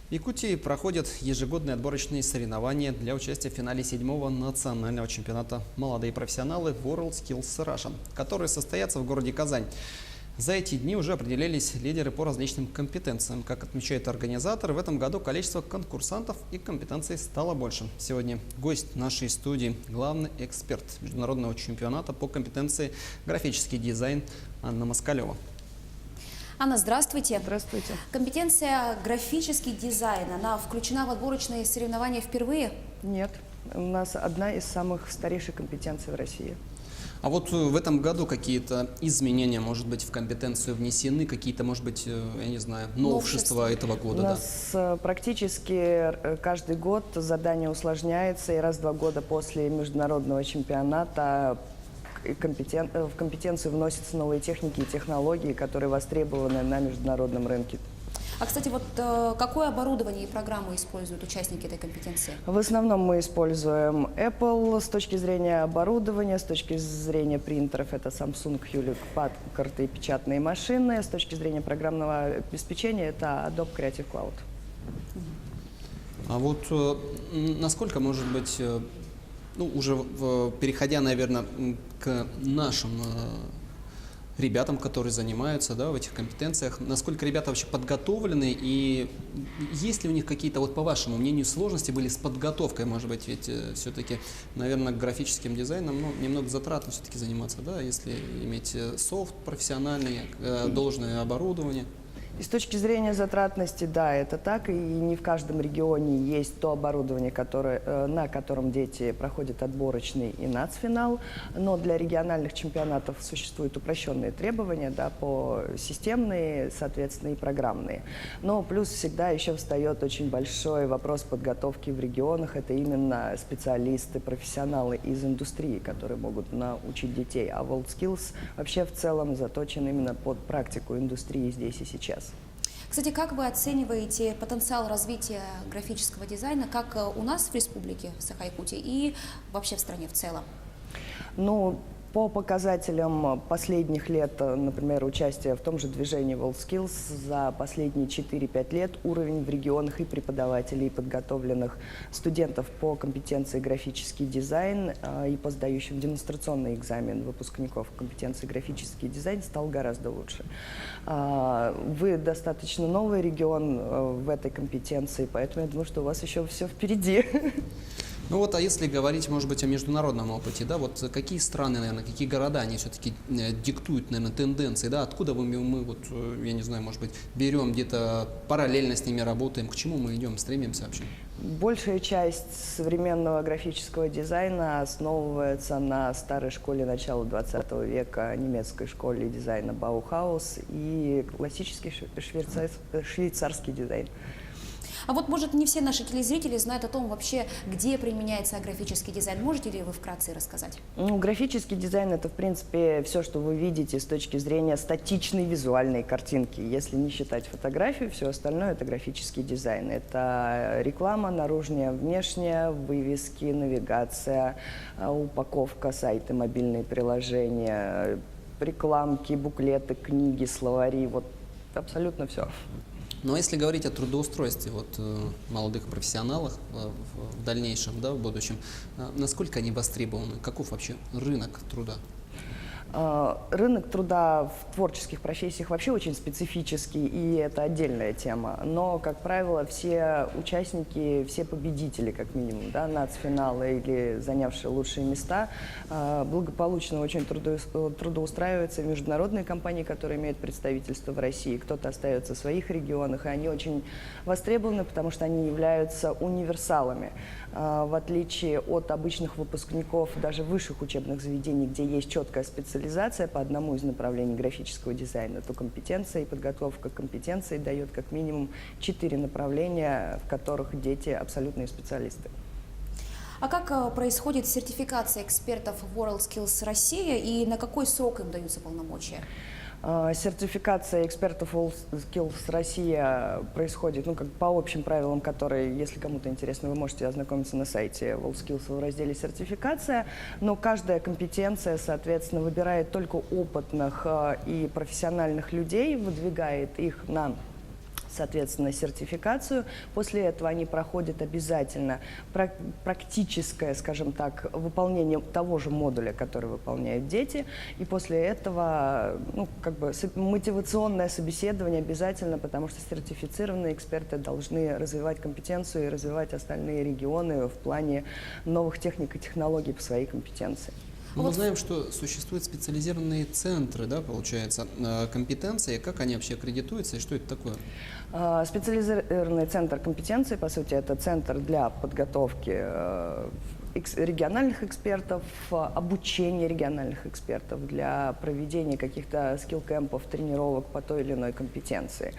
В Якутии проходят ежегодные отборочные соревнования для участия в финале 7-го национального чемпионата «Молодые профессионалы» WorldSkills Russia, которые состоятся в городе Казань. За эти дни уже определились лидеры по различным компетенциям. Как отмечают организаторы, в этом году количество конкурсантов и компетенций стало больше. Сегодня гость нашей студии – главный эксперт международного чемпионата по компетенции графический дизайн Анна Москалева. Анна, здравствуйте. Здравствуйте. Компетенция графический дизайн, она включена в отборочные соревнования впервые? Нет, у нас одна из самых старейших компетенций в России. А вот в этом году какие-то изменения, может быть, в компетенцию внесены, какие-то, может быть, я не знаю, новшества этого года? У нас практически каждый год задание усложняется, и раз в 2 года после международного чемпионата в компетенцию вносятся новые техники и технологии, которые востребованы на международном рынке. А, кстати, вот какое оборудование и программу используют участники этой компетенции? В основном мы используем Apple с точки зрения оборудования, с точки зрения принтеров это Samsung, Hewlett Packard и печатные машины, с точки зрения программного обеспечения это Adobe Creative Cloud. А вот насколько, может быть, уже переходя, наверное, к нашим ребятам, которые занимаются в этих компетенциях, насколько ребята вообще подготовлены и есть ли у них какие-то, вот по вашему мнению, сложности были с подготовкой, может быть, ведь все-таки, наверное, графическим дизайном немного затратно все-таки заниматься, да, если иметь софт профессиональный, должное оборудование. И с точки зрения затратности, да, это так, и не в каждом регионе есть то оборудование, на котором дети проходят отборочный и нацфинал, но для региональных чемпионатов существуют упрощенные требования, да, по системные, соответственно, и программные. Но плюс всегда еще встает очень большой вопрос подготовки в регионах, это именно специалисты, профессионалы из индустрии, которые могут научить детей, а WorldSkills вообще в целом заточен именно под практику индустрии здесь и сейчас. Кстати, как вы оцениваете потенциал развития графического дизайна как у нас в республике, в Саха-Якутии, и вообще в стране в целом? Ну, по показателям последних лет, например, участия в том же движении WorldSkills, за последние 4-5 лет уровень в регионах и преподавателей, и подготовленных студентов по компетенции графический дизайн и по сдающим демонстрационный экзамен выпускников компетенции графический дизайн стал гораздо лучше. Вы достаточно новый регион в этой компетенции, поэтому я думаю, что у вас еще все впереди. Ну вот, а если говорить, может быть, о международном опыте, да, вот какие страны, наверное, какие города, они все-таки диктуют, наверное, тенденции, да, откуда мы вот, я не знаю, может быть, берем где-то параллельно с ними работаем, к чему мы идем, стремимся вообще? Большая часть современного графического дизайна основывается на старой школе начала 20 века, немецкой школе дизайна Баухаус и классический швейцарский дизайн. А вот, может, не все наши телезрители знают о том вообще, где применяется графический дизайн. Можете ли вы вкратце рассказать? Ну, графический дизайн – это, в принципе, все, что вы видите с точки зрения статичной визуальной картинки. Если не считать фотографию, все остальное – это графический дизайн. Это реклама наружная, внешняя, вывески, навигация, упаковка, сайты, мобильные приложения, рекламки, буклеты, книги, словари. Вот абсолютно все. Но если говорить о трудоустройстве молодых профессионалов в дальнейшем, да, в будущем, насколько они востребованы, каков вообще рынок труда? Рынок труда в творческих профессиях вообще очень специфический, и это отдельная тема. Но, как правило, все участники, все победители, как минимум, да, нацфинала или занявшие лучшие места, благополучно очень трудоустраиваются в международные компании, которые имеют представительство в России. Кто-то остается в своих регионах, и они очень востребованы, потому что они являются универсалами. В отличие от обычных выпускников даже высших учебных заведений, где есть четкая специализация по одному из направлений графического дизайна, то компетенция и подготовка компетенции дает как минимум 4 направления, в которых дети абсолютные специалисты. А как происходит сертификация экспертов WorldSkills Россия и на какой срок им даются полномочия? Сертификация экспертов WorldSkills Россия происходит, как по общим правилам, которые, если кому-то интересно, вы можете ознакомиться на сайте WorldSkills в разделе «Сертификация», но каждая компетенция, соответственно, выбирает только опытных и профессиональных людей, выдвигает их на соответственно, сертификацию. После этого они проходят обязательно практическое, скажем так, выполнение того же модуля, который выполняют дети. И после этого, ну, как бы мотивационное собеседование обязательно, потому что сертифицированные эксперты должны развивать компетенцию и развивать остальные регионы в плане новых техник и технологий по своей компетенции. Ну, мы знаем, что существуют специализированные центры, да, получается, компетенции. Как они вообще аккредитуются и что это такое? Специализированный центр компетенции, по сути, это центр для подготовки региональных экспертов, обучения региональных экспертов для проведения каких-то скилл-кэмпов, тренировок по той или иной компетенции.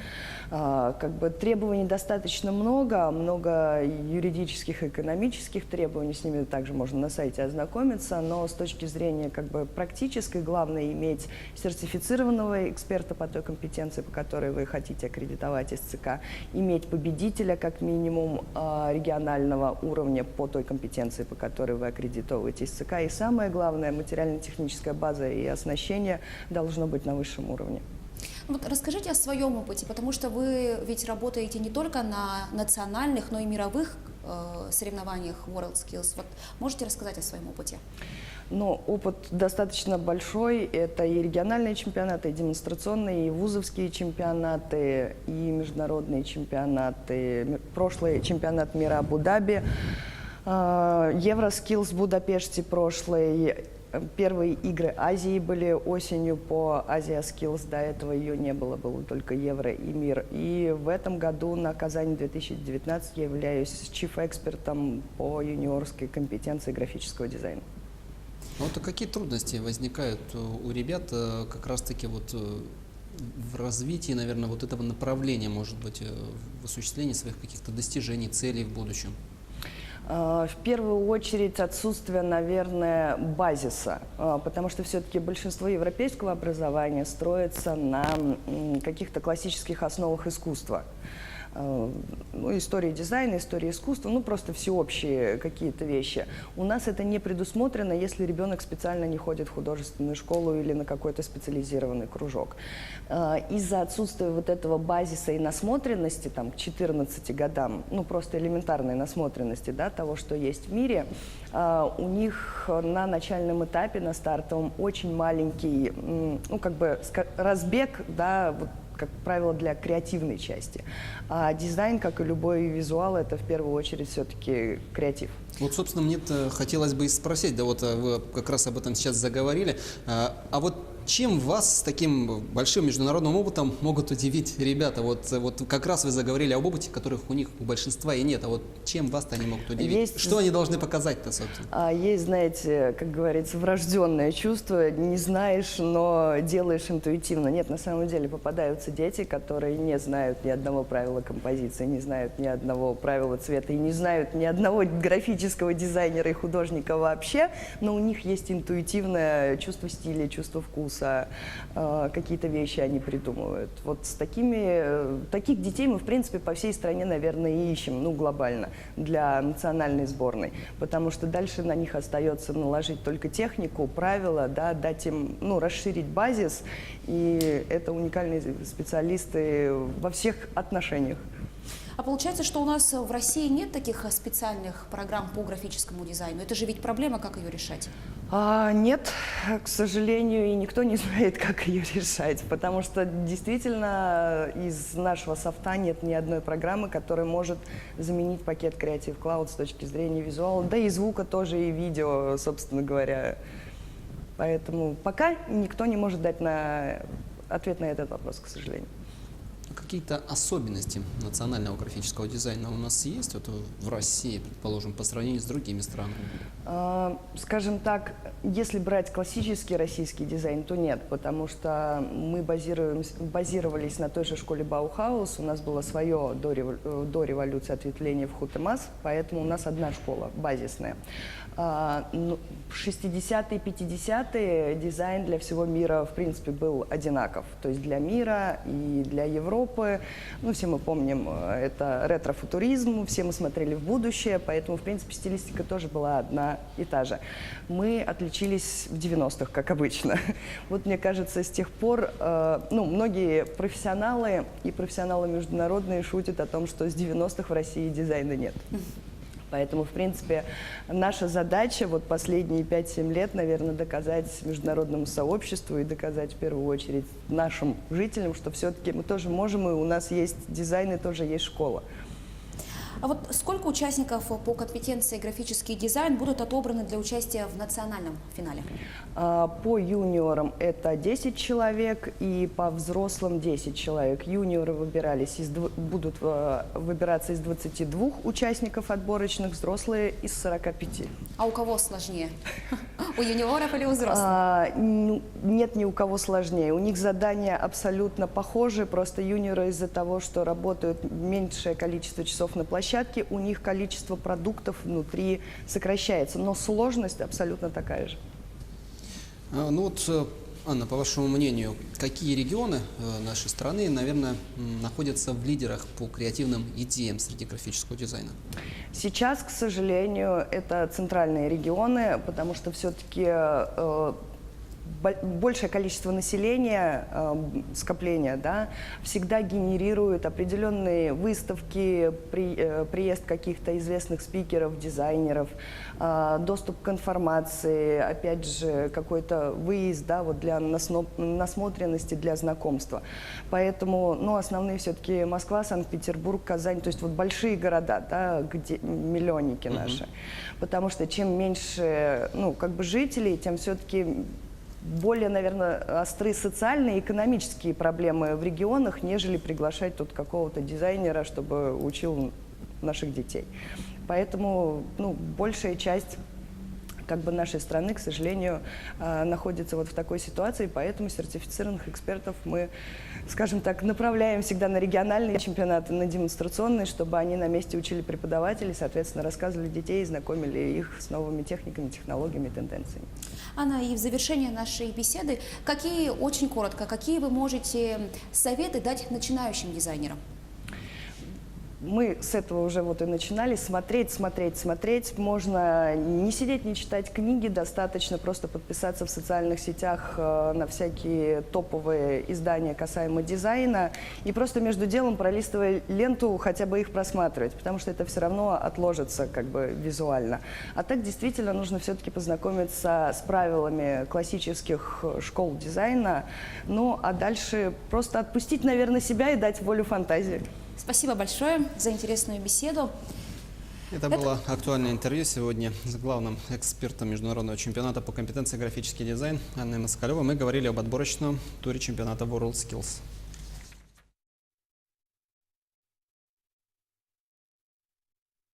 Как бы требований достаточно много юридических и экономических требований, с ними также можно на сайте ознакомиться, но с точки зрения как бы практической, главное иметь сертифицированного эксперта по той компетенции, по которой вы хотите аккредитовать СЦК, иметь победителя как минимум регионального уровня по той компетенции, по которой вы аккредитовываете СЦК, и самое главное, материально-техническая база и оснащение должно быть на высшем уровне. Вот расскажите о своем опыте, потому что вы ведь работаете не только на национальных, но и мировых соревнованиях WorldSkills. Вот можете рассказать о своем опыте? Ну, опыт достаточно большой. Это и региональные чемпионаты, и демонстрационные, и вузовские чемпионаты, и международные чемпионаты. Прошлый чемпионат мира Абу-Даби, Евроскиллс в Будапеште прошлый. Первые игры Азии были осенью по Азия Skills, до этого ее не было, было только Евро и Мир. И в этом году на Казани 2019 я являюсь чиф-экспертом по юниорской компетенции графического дизайна. Вот какие трудности возникают у ребят как раз-таки вот в развитии, наверное, вот этого направления, может быть, в осуществлении своих каких-то достижений, целей в будущем? В первую очередь отсутствие, наверное, базиса, потому что все-таки большинство европейского образования строится на каких-то классических основах искусства. Ну, истории дизайна, истории искусства, ну, просто всеобщие какие-то вещи. У нас это не предусмотрено, если ребенок специально не ходит в художественную школу или на какой-то специализированный кружок. Из-за отсутствия вот этого базиса и насмотренности, там, к 14 годам, ну, просто элементарной насмотренности, да, того, что есть в мире, у них на начальном этапе, на стартовом, очень маленький, ну, как бы, разбег, да, вот, как правило, для креативной части. А дизайн, как и любой визуал, это в первую очередь все-таки креатив. Вот, собственно, мне-то хотелось бы и спросить, да вот вы как раз об этом сейчас заговорили, а вот чем вас с таким большим международным опытом могут удивить ребята? Вот как раз вы заговорили об опыте, которых у них у большинства и нет, а вот чем вас-то они могут удивить? Что они должны показать-то, собственно? Есть, знаете, как говорится, врожденное чувство, не знаешь, но делаешь интуитивно. Нет, на самом деле попадаются дети, которые не знают ни одного правила композиции, не знают ни одного правила цвета и не знают ни одного графического дизайнера и художника вообще, но у них есть интуитивное чувство стиля, чувство вкуса, какие-то вещи они придумывают. Вот с таких детей мы, в принципе, по всей стране, наверное, и ищем, ну, глобально, для национальной сборной, потому что дальше на них остается наложить только технику, правила, да, дать им, ну, расширить базис, и это уникальные специалисты во всех отношениях. А получается, что у нас в России нет таких специальных программ по графическому дизайну? Это же ведь проблема, как ее решать? Нет, к сожалению, и никто не знает, как ее решать, потому что действительно из нашего софта нет ни одной программы, которая может заменить пакет Creative Cloud с точки зрения визуала, да и звука тоже, и видео, собственно говоря. Поэтому пока никто не может дать ответ на этот вопрос, к сожалению. Какие-то особенности национального графического дизайна у нас есть вот в России, предположим, по сравнению с другими странами? Скажем так, если брать классический российский дизайн, то нет, потому что мы базировались на той же школе Баухаус, у нас было свое до революции ответвление в Хутемас, поэтому у нас одна школа базисная. В 60-е, 50-е дизайн для всего мира, в принципе, был одинаков. То есть для мира и для Европы. Ну, все мы помним, это ретро-футуризм, все мы смотрели в будущее, поэтому, в принципе, стилистика тоже была одна. одна и та же. Мы отличились в 90-х, как обычно. Вот мне кажется, с тех пор, многие профессионалы и профессионалы международные шутят о том, что с 90-х в России дизайна нет. Поэтому, в принципе, наша задача вот последние 5-7 лет, наверное, доказать международному сообществу и доказать в первую очередь нашим жителям, что все-таки мы тоже можем, и у нас есть дизайн, и тоже есть школа. А вот сколько участников по компетенции графический дизайн будут отобраны для участия в национальном финале? По юниорам это 10 человек и по взрослым 10 человек. Юниоры будут выбираться из 22 участников отборочных, взрослые из 45. А у кого сложнее? У юниоров или у взрослых? Нет, ни у кого сложнее. У них задания абсолютно похожи, просто юниоры из-за того, что работают меньшее количество часов на площадке, у них количество продуктов внутри сокращается, но сложность абсолютно такая же. Анна, по вашему мнению, какие регионы нашей страны, наверное, находятся в лидерах по креативным идеям среди графического дизайна? Сейчас, к сожалению, это центральные регионы, потому что все-таки большее количество населения, скопления, да, всегда генерирует определенные выставки, приезд каких-то известных спикеров, дизайнеров, доступ к информации, опять же, какой-то выезд, да, вот для насмотренности, для знакомства. Поэтому, основные все-таки Москва, Санкт-Петербург, Казань, то есть вот большие города, да, где миллионники наши. Потому что чем меньше, жителей, тем все-таки более, наверное, остры социальные и экономические проблемы в регионах, нежели приглашать тут какого-то дизайнера, чтобы учил наших детей. Поэтому, большая часть нашей страны, к сожалению, находится вот в такой ситуации, поэтому сертифицированных экспертов мы, скажем так, направляем всегда на региональные чемпионаты, на демонстрационные, чтобы они на месте учили преподавателей, соответственно, рассказывали детей, знакомили их с новыми техниками, технологиями, тенденциями. Анна, и в завершение нашей беседы, очень коротко, какие вы можете советы дать начинающим дизайнерам? Мы с этого уже и начинали. Смотреть. Можно не сидеть, не читать книги, достаточно просто подписаться в социальных сетях на всякие топовые издания касаемо дизайна и просто между делом, пролистывая ленту, хотя бы их просматривать, потому что это все равно отложится визуально. А так действительно нужно все-таки познакомиться с правилами классических школ дизайна, а дальше просто отпустить, наверное, себя и дать волю фантазии. Спасибо большое за интересную беседу. Это было актуальное интервью сегодня с главным экспертом международного чемпионата по компетенции графический дизайн Анной Москалевой. Мы говорили об отборочном туре чемпионата WorldSkills.